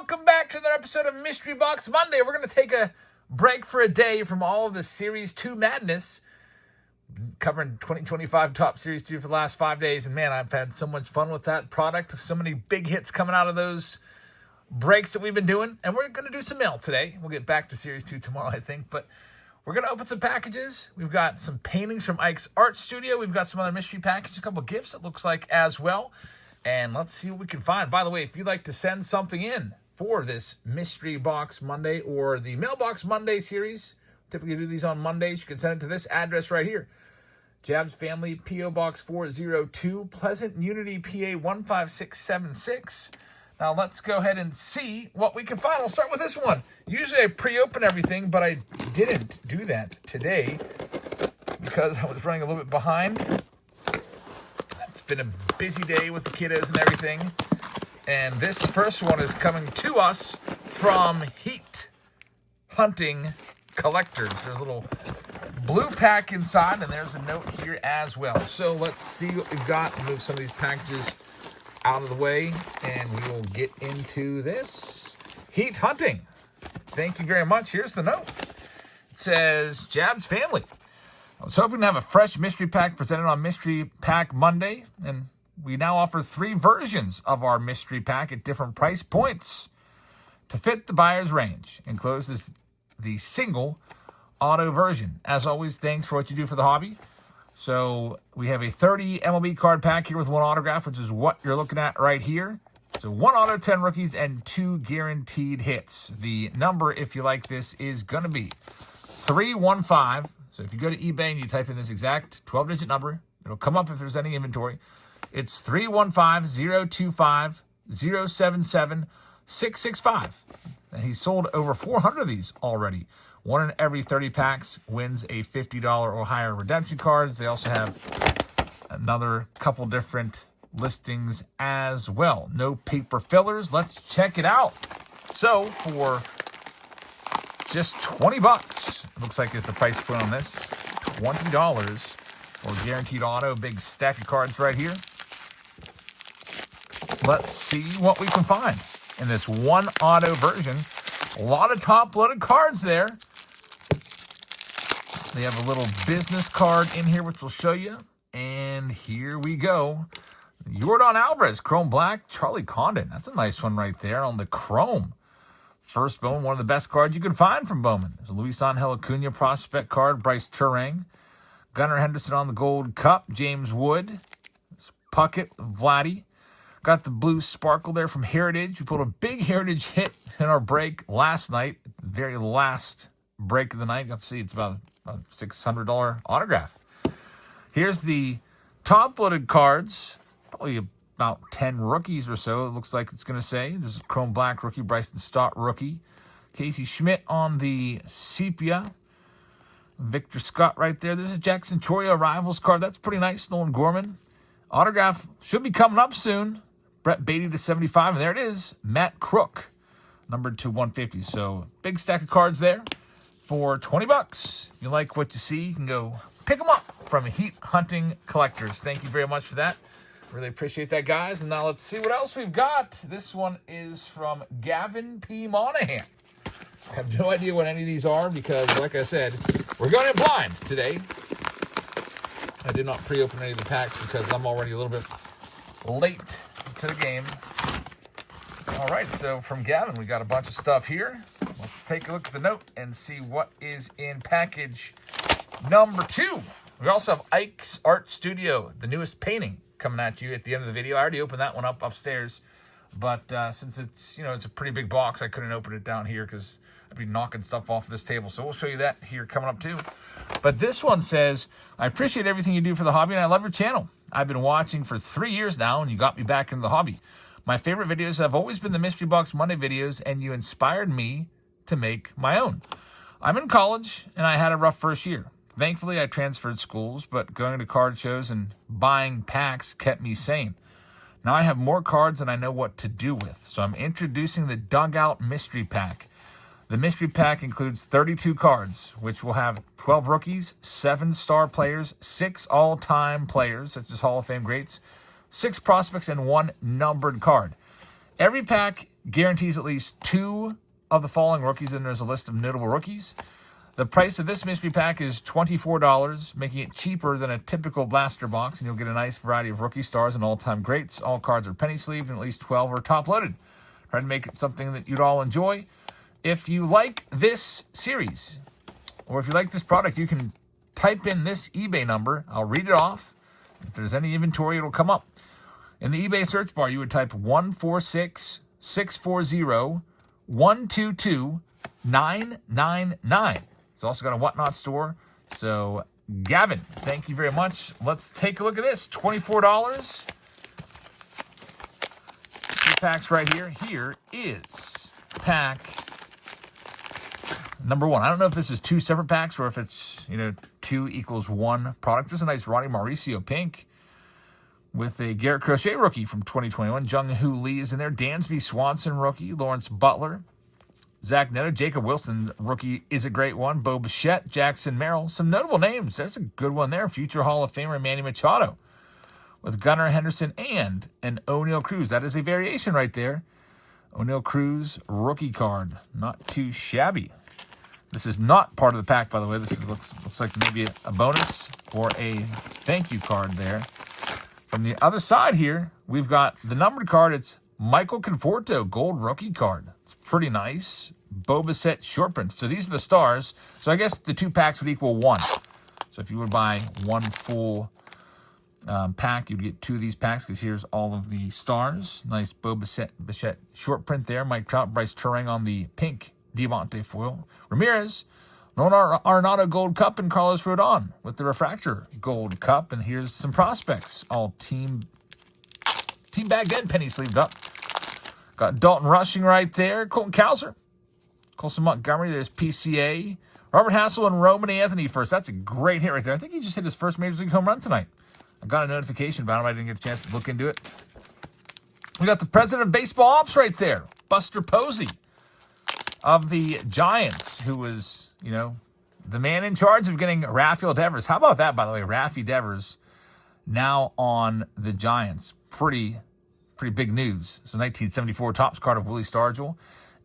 welcome back to another episode of Mystery Box Monday. We're going to take a break for a day from all of the Series 2 madness, covering 2025 Top Series 2 for the last 5 days. And man, I've had so much fun with that product. So many big hits coming out of those breaks that we've been doing. And we're going to do some mail today. We'll get back to Series 2 tomorrow, I think. But we're going to open some packages. We've got some paintings from Ike's Art Studio. We've got some other mystery packages, a couple of gifts, it looks like, as well. And let's see what we can find. By the way, if you'd like to send something in for this Mystery Box Monday or the Mailbox Monday series, typically do these on Mondays, you can send it to this address right here. Jabs Family, P.O. Box 402, Pleasant Unity, PA 15676. Now let's go ahead and see what we can find. We'll start with this one. Usually I pre-open everything, but I didn't do that today because I was running a little bit behind. It's been a busy day with the kiddos and everything. And this first one is coming to us from Heat Hunting Collectors. There's a little blue pack inside, and there's a note here as well. So let's see what we've got. Move some of these packages out of the way, and we will get into this. Heat Hunting. Thank you very much. Here's the note. It says, Jabs Family, I was hoping to have a fresh mystery pack presented on Mystery Pack Monday, and we now offer 3 versions of our mystery pack at different price points to fit the buyer's range. Enclosed is the single auto version. As always, thanks for what you do for the hobby. So we have a 30 MLB card pack here with 1 autograph, which is what you're looking at right here. So 1 auto, 10 rookies, and 2 guaranteed hits. The number, if you like this, is going to be 315. So if you go to eBay and you type in this exact 12-digit number, it'll come up if there's any inventory. It's 315-025-077-665. And he's sold over 400 of these already. 1 in every 30 packs wins a $50 or higher redemption cards. They also have another couple different listings as well. No paper fillers. Let's check it out. So for just 20 bucks, it looks like is the price point on this. $20 for guaranteed auto. Big stack of cards right here. Let's see what we can find in this 1 auto version. A lot of top-loaded cards there. They have a little business card in here, which we'll show you. And here we go. Yordan Alvarez, Chrome Black, Charlie Condon. That's a nice one right there on the Chrome. First Bowman, one of the best cards you can find from Bowman. There's a Luis Angel Acuna prospect card, Bryce Turang. Gunnar Henderson on the Gold Cup, James Wood. Puckett, Vladdy. Got the blue sparkle there from Heritage. We pulled a big Heritage hit in our break last night. Very last break of the night. You have to see it's about a $600 autograph. Here's the top-loaded cards. Probably about 10 rookies or so, it looks like it's going to say. There's a Chrome Black rookie, Bryson Stott rookie. Casey Schmidt on the Sepia. Victor Scott right there. There's a Jackson Choria Rivals card. That's pretty nice. Nolan Gorman. Autograph should be coming up soon. Brett Beatty to 75. And there it is. Matt Crook, numbered to 150. So big stack of cards there for 20 bucks. If you like what you see, you can go pick them up from Heat Hunting Collectors. Thank you very much for that. Really appreciate that, guys. And now let's see what else we've got. This one is from Gavin P. Monahan. I have no idea what any of these are because, like I said, we're going in blind today. I did not pre-open any of the packs because I'm already a little bit late to the game. All right, so from Gavin, we got a bunch of stuff here. Let's take a look at the note and see what is in package number 2. We also have Ike's Art Studio, the newest painting, coming at you at the end of the video. I already opened that one up upstairs, but since it's it's a pretty big box, I couldn't open it down here because I'd be knocking stuff off this table. So we'll show you that here coming up too. But this one says, I appreciate everything you do for the hobby and I love your channel. I've been watching for 3 years now and you got me back into the hobby. My favorite videos have always been the Mystery Box Monday videos and you inspired me to make my own. I'm in college and I had a rough first year. Thankfully, I transferred schools, but going to card shows and buying packs kept me sane. Now I have more cards than I know what to do with, so I'm introducing the Dugout Mystery Pack. The Mystery Pack includes 32 cards, which will have 12 rookies, 7 star players, 6 all-time players, such as Hall of Fame greats, 6 prospects, and 1 numbered card. Every pack guarantees at least 2 of the following rookies, and there's a list of notable rookies. The price of this mystery pack is $24, making it cheaper than a typical blaster box, and you'll get a nice variety of rookie stars and all-time greats. All cards are penny-sleeved, and at least 12 are top-loaded. Try to make it something that you'd all enjoy. If you like this series, or if you like this product, you can type in this eBay number. I'll read it off. If there's any inventory, it'll come up. In the eBay search bar, you would type 146-640-122-999. It's also got a Whatnot store. So, Gavin, thank you very much. Let's take a look at this. $24. 2 packs right here. Here is pack number 1. I don't know if this is 2 separate packs or if it's, 2 equals 1 product. There's a nice Ronnie Mauricio pink with a Garrett Crochet rookie from 2021. Jung-Hoo Lee is in there. Dansby Swanson rookie. Lawrence Butler. Zach Neto, Jacob Wilson, rookie, is a great one. Bo Bichette, Jackson Merrill. Some notable names. There's a good one there. Future Hall of Famer Manny Machado with Gunnar Henderson and an O'Neal Cruz. That is a variation right there. O'Neal Cruz rookie card. Not too shabby. This is not part of the pack, by the way. This looks like maybe a bonus or a thank you card there. From the other side here, we've got the numbered card. It's Michael Conforto, gold rookie card. It's pretty nice. Boba Set short print. So these are the stars. So I guess the 2 packs would equal 1. So if you would buy 1 full pack, you'd get 2 of these packs because here's all of the stars. Nice Boba Set Bichette short print there. Mike Trout, Bryce Turing on the pink Diamante foil. Ramirez, Nolan Arenado gold cup, and Carlos Rodon with the refractor gold cup. And here's some prospects, all team bagged and penny sleeved up. Got Dalton Rushing right there. Colton Cowser. Colson Montgomery. There's PCA. Robert Hassel and Roman Anthony first. That's a great hit right there. I think he just hit his first Major League home run tonight. I got a notification about him. I didn't get a chance to look into it. We got the president of baseball ops right there. Buster Posey of the Giants, who was, the man in charge of getting Rafael Devers. How about that, by the way? Rafi Devers now on the Giants. Pretty big news. So 1974 Topps card of Willie Stargell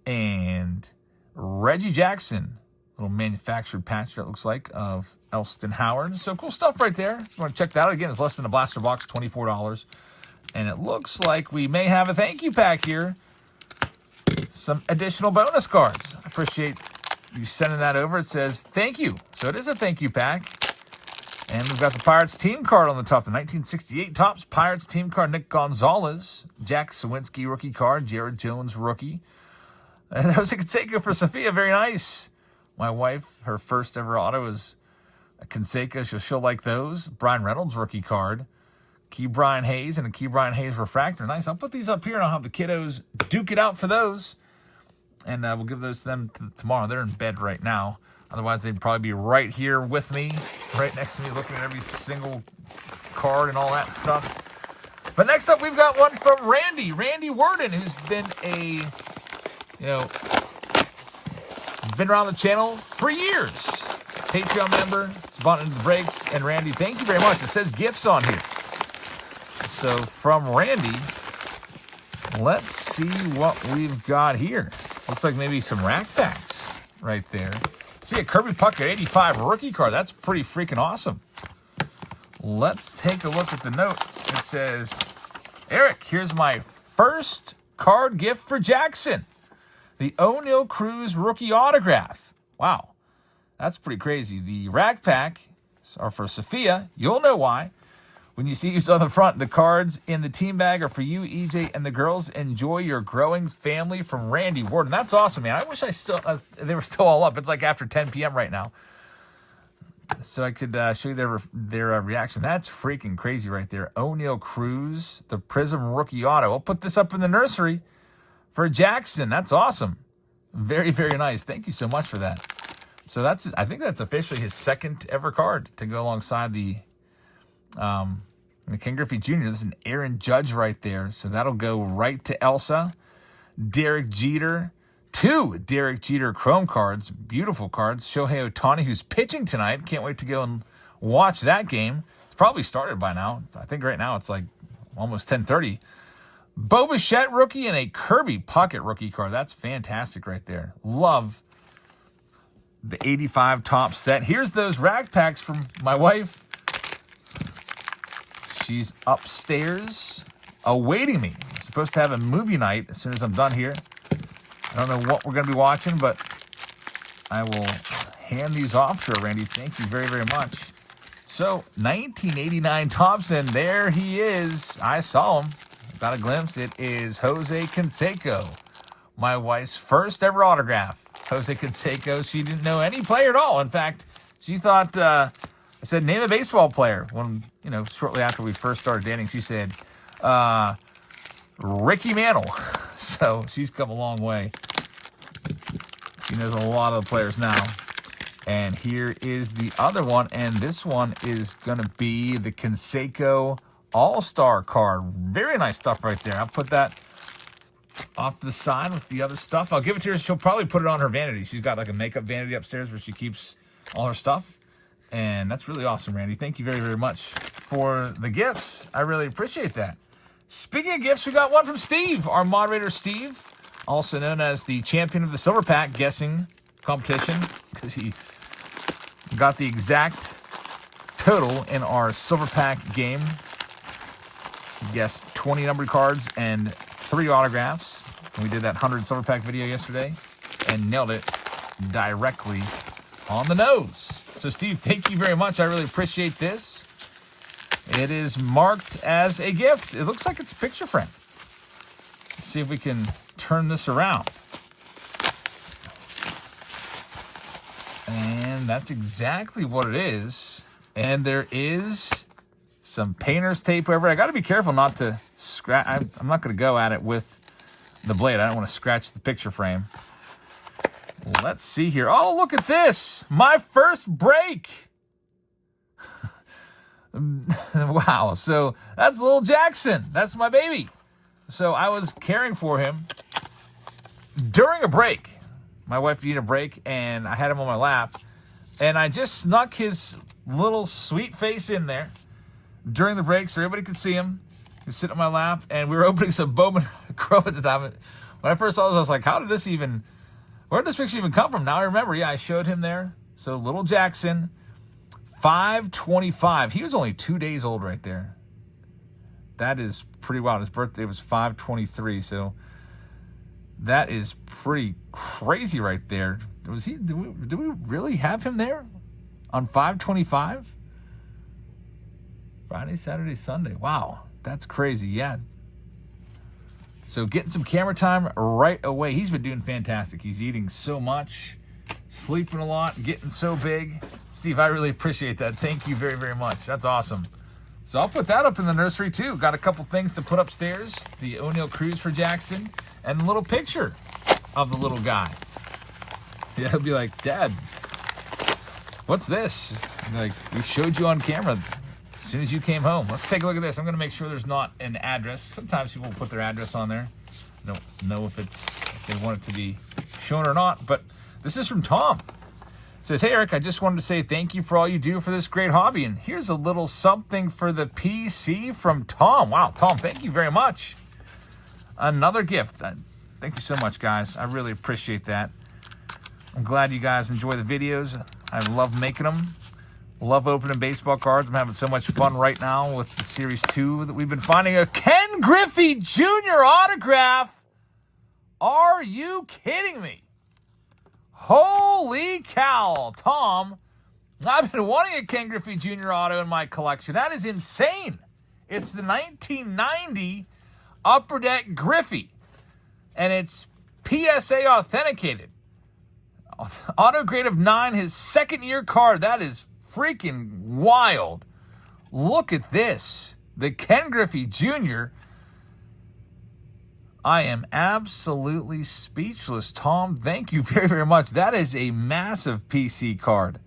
and Reggie Jackson, little manufactured patch that looks like of Elston Howard. So cool stuff right there. If you want to check that out, again, it's less than a blaster box, $24. And it looks like we may have a thank you pack here. Some additional bonus cards. I appreciate you sending that over. It says thank you. So it is a thank you pack. And we've got the Pirates team card on the top. The 1968 Topps Pirates team card, Nick Gonzalez. Jack Sawinski rookie card. Jared Jones rookie. And Jose Canseco for Sophia. Very nice. My wife, her first ever auto is a Canseco. She'll like those. Brian Reynolds rookie card. Key Brian Hayes and a Key Brian Hayes refractor. Nice. I'll put these up here and I'll have the kiddos duke it out for those. And we'll give those to them tomorrow. They're in bed right now. Otherwise, they'd probably be right here with me, right next to me, looking at every single card and all that stuff. But next up, we've got one from Randy Worden, who's been been around the channel for years. Patreon member, has bought into the breaks. And Randy, thank you very much. It says gifts on here. So from Randy, let's see what we've got here. Looks like maybe some rack packs right there. See a Kirby Puckett 85 rookie card. That's pretty freaking awesome. Let's take a look at the note. It says, Eric, here's my first card gift for Jackson. The O'Neal Cruz rookie autograph. Wow, that's pretty crazy. The rack pack are for Sophia. You'll know why. When you see who's on the front, the cards in the team bag are for you, EJ, and the girls. Enjoy your growing family from Randy Worden. That's awesome, man. I wish they were still all up. It's like after 10 p.m. right now. So I could show you their reaction. That's freaking crazy right there. O'Neal Cruz, the Prism rookie auto. I'll put this up in the nursery for Jackson. That's awesome. Very, very nice. Thank you so much for that. So I think that's officially his second ever card to go alongside the Ken Griffey Jr. There's an Aaron Judge right there. So that'll go right to Elsa. Derek Jeter. 2 Derek Jeter Chrome cards. Beautiful cards. Shohei Ohtani, who's pitching tonight. Can't wait to go and watch that game. It's probably started by now. I think right now it's like almost 10:30 Bo Bichette rookie and a Kirby Puckett rookie card. That's fantastic right there. Love the 85 top set. Here's those rack packs from my wife. She's upstairs awaiting me. I'm supposed to have a movie night as soon as I'm done here. I don't know what we're going to be watching, but I will hand these off to her, Randy. Thank you very, very much. So, 1989 Thompson, there he is. I saw him. Got a glimpse. It is Jose Canseco, my wife's first ever autograph. Jose Canseco, she didn't know any player at all. In fact, she thought, I said, name a baseball player. When, shortly after we first started dating, she said, Ricky Mantle. So, she's come a long way. She knows a lot of the players now. And here is the other one, and this one is going to be the Canseco All-Star card. Very nice stuff right there. I'll put that off to the side with the other stuff. I'll give it to her. She'll probably put it on her vanity. She's got like a makeup vanity upstairs where she keeps all her stuff. And that's really awesome, Randy. Thank you very, very much for the gifts. I really appreciate that. Speaking of gifts, we got one from Steve, our moderator Steve, also known as the champion of the Silver Pack guessing competition, because he got the exact total in our Silver Pack game. He guessed 20 numbered cards and 3 autographs. We did that 100 Silver Pack video yesterday and nailed it directly on the nose. So, Steve, thank you very much. I really appreciate this. It is marked as a gift. It looks like it's a picture frame. Let's see if we can turn this around. And that's exactly what it is. And there is some painter's tape over it. I got to be careful not to scratch. I'm not going to go at it with the blade. I don't want to scratch the picture frame. Let's see here. Oh, look at this. My first break. Wow. So that's little Jackson. That's my baby. So I was caring for him during a break. My wife needed a break, and I had him on my lap. And I just snuck his little sweet face in there during the break so everybody could see him. He was sitting on my lap, and we were opening some Bowman Chrome at the time. When I first saw this, I was like, where did this picture even come from? Now I remember. Yeah, I showed him there. So little Jackson, 5/25. He was only 2 days old right there. That is pretty wild. His birthday was 5/23, so that is pretty crazy right there. Did we really have him there on 5/25? Friday, Saturday, Sunday. Wow, that's crazy. Yeah. So getting some camera time right away. He's been doing fantastic. He's eating so much, sleeping a lot, getting so big. Steve, I really appreciate that. Thank you very, very much. That's awesome. So I'll put that up in the nursery too. Got a couple things to put upstairs. The O'Neill Cruz for Jackson and a little picture of the little guy. Yeah, he'll be like, Dad, what's this? Like, we showed you on camera as soon as you came home. Let's take a look at this. I'm going to make sure there's not an address. Sometimes people put their address on there. I don't know if they want it to be shown or not, but this is from Tom. It says, hey, Eric, I just wanted to say thank you for all you do for this great hobby, and here's a little something for the PC from Tom. Wow, Tom, thank you very much. Another gift. Thank you so much, guys. I really appreciate that. I'm glad you guys enjoy the videos. I love making them. Love opening baseball cards. I'm having so much fun right now with the Series 2 that we've been finding. A Ken Griffey Jr. autograph. Are you kidding me? Holy cow, Tom. I've been wanting a Ken Griffey Jr. auto in my collection. That is insane. It's the 1990 Upper Deck Griffey. And it's PSA authenticated. Auto grade of 9, his second year card. That is freaking wild. Look at this. The Ken Griffey Jr. I am absolutely speechless, Tom. Thank you very, very much. That is a massive PC card.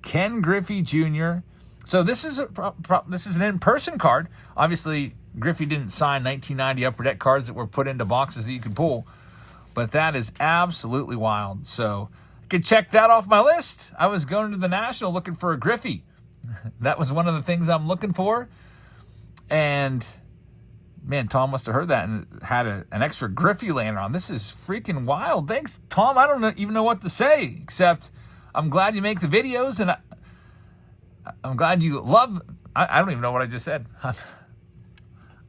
Ken Griffey Jr. So this is an in-person card. Obviously, Griffey didn't sign 1990 Upper Deck cards that were put into boxes that you could pull. But that is absolutely wild. So I could check that off my list. I was going to the National looking for a Griffey. That was one of the things I'm looking for. And Man, Tom must have heard that and had an extra Griffey laying around. This is freaking wild. Thanks, Tom. I don't even know what to say, except I'm glad you make the videos, and I'm glad you love... I don't even know what I just said.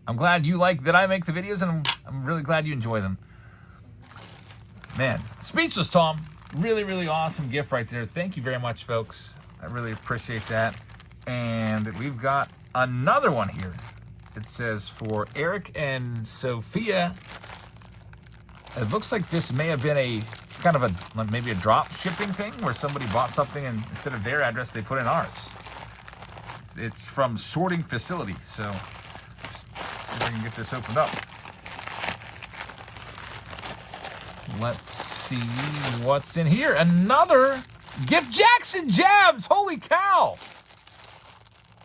I'm glad you like that I make the videos, and I'm really glad you enjoy them. Man, speechless, Tom. Really, really awesome gift right there. Thank you very much, folks. I really appreciate that. And we've got another one here. It says for Eric and Sophia. It looks like this may have been a kind of a maybe a drop shipping thing where somebody bought something and instead of their address they put in ours. It's from Sorting Facility. So let's see if I can get this opened up. Let's see what's in here. Another gift. Jackson Jabs. Holy cow.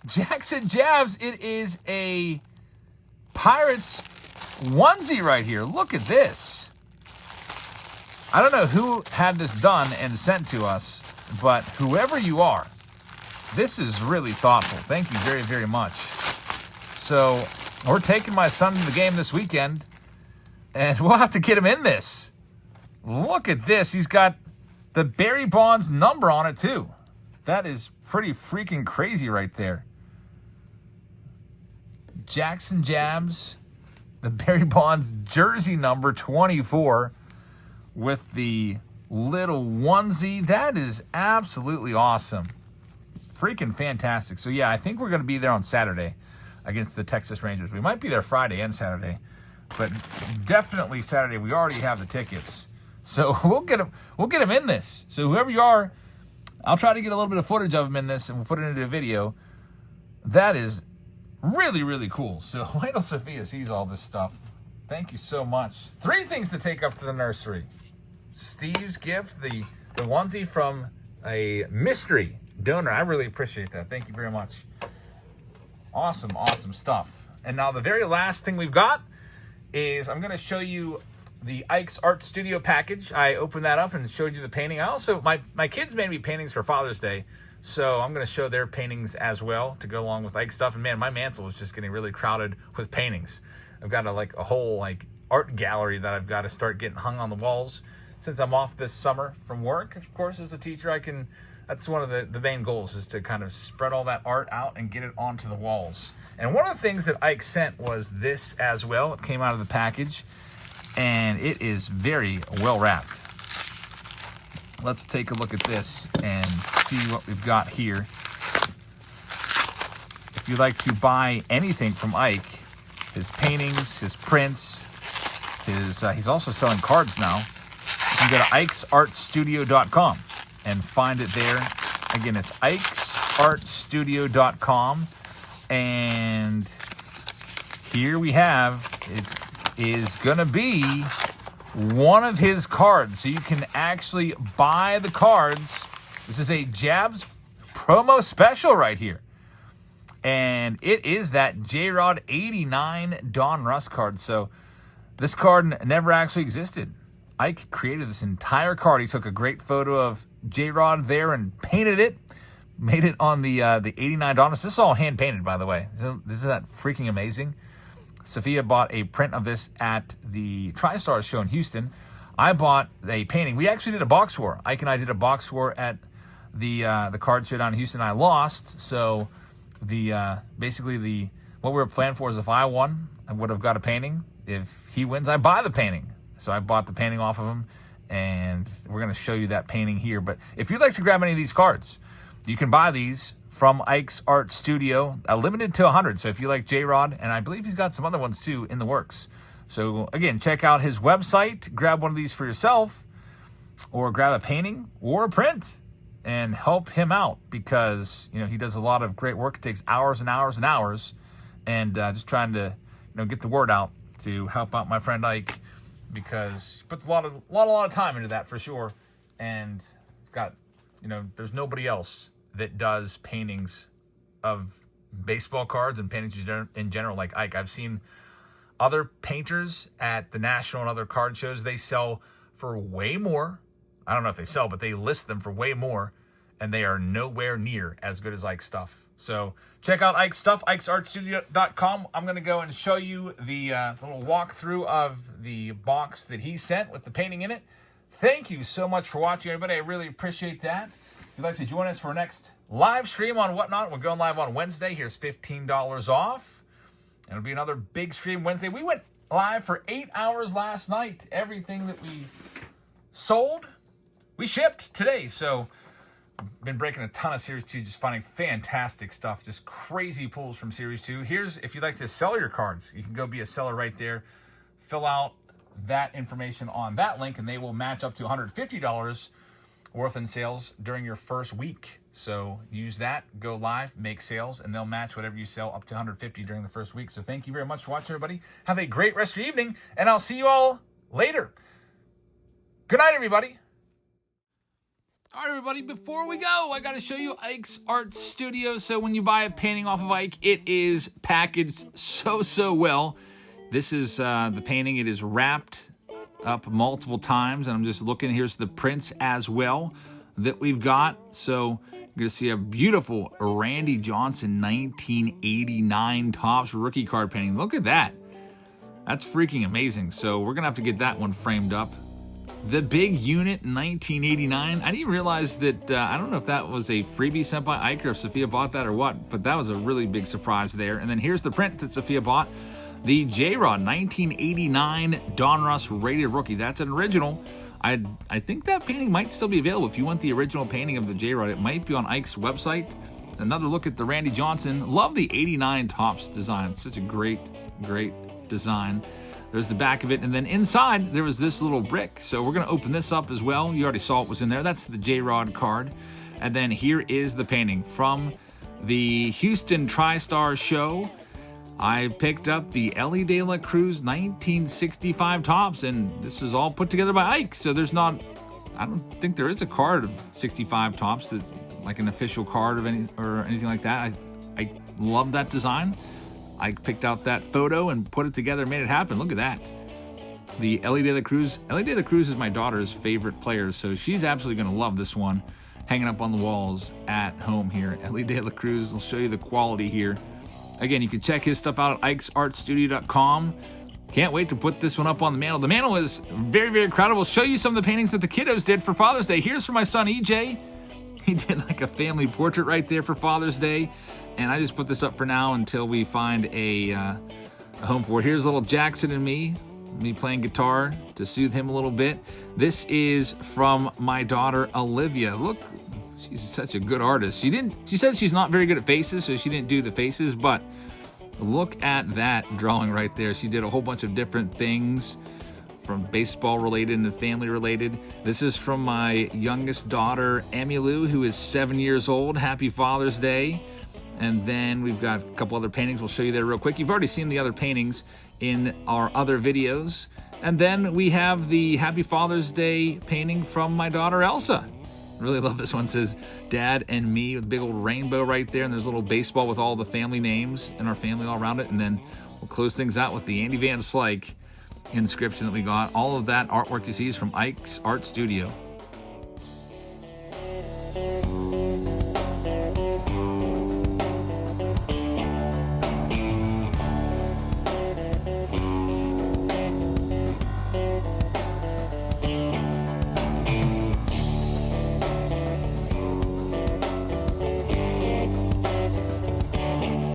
Jackson Jabs. It is a Pirates onesie right here. Look at this. I don't know who had this done and sent to us, but whoever you are, this is really thoughtful. Thank you very, very much. So we're taking my son to the game this weekend, and we'll have to get him in this. Look at this. He's got the Barry Bonds number on it, too. That is pretty freaking crazy right there. Jackson Jabs, the Barry Bonds jersey number 24 with the little onesie. That is absolutely awesome. Freaking fantastic. So, yeah, I think we're going to be there on Saturday against the Texas Rangers. We might be there Friday and Saturday, but definitely Saturday. We already have the tickets. So we'll get him in this. So whoever you are, I'll try to get a little bit of footage of him in this, and we'll put it into a video. That is really, really cool. So wait till Sophia sees all this stuff. Thank you so much. 3 things to take up to the nursery. Steve's gift, the onesie from a mystery donor. I really appreciate that. Thank you very much. Awesome, awesome stuff. And now the very last thing we've got is I'm going to show you the Ike's Art Studio package. I opened that up and showed you the painting. I also, my kids made me paintings for Father's Day, so I'm going to show their paintings as well to go along with Ike's stuff. And man, my mantle is just getting really crowded with paintings. I've got a whole art gallery that I've got to start getting hung on the walls. Since I'm off this summer from work, of course, as a teacher, that's one of the main goals, is to kind of spread all that art out and get it onto the walls. And one of the things that Ike sent was this as well. It came out of the package, and it is very well wrapped. Let's take a look at this and see what we've got here. If you'd like to buy anything from Ike, his paintings, his prints, he's also selling cards now. You can go to ikesartstudio.com and find it there. Again, it's ikesartstudio.com. And here we have, it is going to be one of his cards. So you can actually buy the cards. This is a Jabs promo special right here. And it is that J-Rod 89 Don Russ card. So this card never actually existed. Ike created this entire card. He took a great photo of J-Rod there and painted it. Made it on the 89 Don Russ. This is all hand-painted, by the way. Isn't that freaking amazing? Sophia bought a print of this at the TriStars show in Houston. I bought a painting. We actually did a box war. Ike and I did a box war at the card show down in Houston. I lost, so basically what we were planning for is if I won, I would have got a painting. If he wins, I buy the painting. So I bought the painting off of him, and we're going to show you that painting here. But if you'd like to grab any of these cards, you can buy these from Ike's Art Studio, limited to 100. So if you like J-Rod, and I believe he's got some other ones too in the works. So again, check out his website, grab one of these for yourself, or grab a painting or a print and help him out, because he does a lot of great work. It takes hours and hours and hours, and just trying to get the word out to help out my friend Ike, because he puts a lot of time into that for sure. And it's got there's nobody else that does paintings of baseball cards and paintings in general like Ike. I've seen other painters at the National and other card shows. They sell for way more. I don't know if they sell, but they list them for way more, and they are nowhere near as good as Ike's stuff. So check out Ike's stuff, ikesartstudio.com. I'm going to go and show you the little walkthrough of the box that he sent with the painting in it. Thank you so much for watching, everybody. I really appreciate that. If you'd like to join us for our next live stream on Whatnot, we're going live on Wednesday. Here's $15 off. It'll be another big stream Wednesday. We went live for 8 hours last night. Everything that we sold, we shipped today. So been breaking a ton of Series 2, just finding fantastic stuff, just crazy pulls from Series 2. Here's, if you'd like to sell your cards, you can go be a seller right there. Fill out that information on that link, and they will match up to $150 worth in sales during your first week. So use that, go live, make sales, and they'll match whatever you sell up to $150 during the first week. So thank you very much for watching, everybody. Have a great rest of your evening, and I'll see you all later. Good night, everybody. All right, everybody, before we go, I got to show you Ike's Art Studio. So when you buy a painting off of Ike, it is packaged so well. This is the painting. It is wrapped up multiple times, and I'm just looking. Here's the prints as well that we've got. So you're going to see a beautiful Randy Johnson 1989 Topps rookie card painting. Look at that. That's freaking amazing. So we're going to have to get that one framed up. The Big Unit 1989. I didn't realize that, I don't know if that was a freebie sent by Ike or if Sophia bought that or what, but that was a really big surprise there. And then here's the print that Sophia bought. The J-Rod 1989 Donruss Rated Rookie. That's an original. I think that painting might still be available. If you want the original painting of the J-Rod, it might be on Ike's website. Another look at the Randy Johnson. Love the 89 Topps design. It's such a great design. There's the back of it, and then inside there was this little brick. So we're going to open this up as well. You already saw it was in there. That's the J-Rod card. And then here is the painting from the Houston TriStar show. I picked up the Ellie De La Cruz 1965 Topps, and this was all put together by Ike. So there's not, I don't think there is a card of 65 Topps, that, like an official card of anything like that. I love that design. I picked out that photo and put it together, made it happen. Look at that. The Ellie De La Cruz. Ellie De La Cruz is my daughter's favorite player, so she's absolutely going to love this one. Hanging up on the walls at home here. Ellie De La Cruz. I'll show you the quality here. Again, you can check his stuff out at ikesartstudio.com. Can't wait to put this one up on the mantle. The mantle is very crowded. We'll show you some of the paintings that the kiddos did for Father's Day. Here's for my son, EJ. He did like a family portrait right there for Father's Day. And I just put this up for now until we find a home for it. Here's little Jackson and me playing guitar to soothe him a little bit. This is from my daughter, Olivia. Look, she's such a good artist. She said she's not very good at faces, so she didn't do the faces, but look at that drawing right there. She did a whole bunch of different things, from baseball related and family related. This is from my youngest daughter, Emmylou, who is 7 years old. Happy Father's Day. And then we've got a couple other paintings. We'll show you there real quick. You've already seen the other paintings in our other videos. And then we have the Happy Father's Day painting from my daughter, Elsa. Really love this one. It says Dad and Me, with a big old rainbow right there. And there's a little baseball with all the family names and our family all around it. And then we'll close things out with the Andy Van Slyke inscription that we got. All of that artwork you see is from Ike's Art Studio.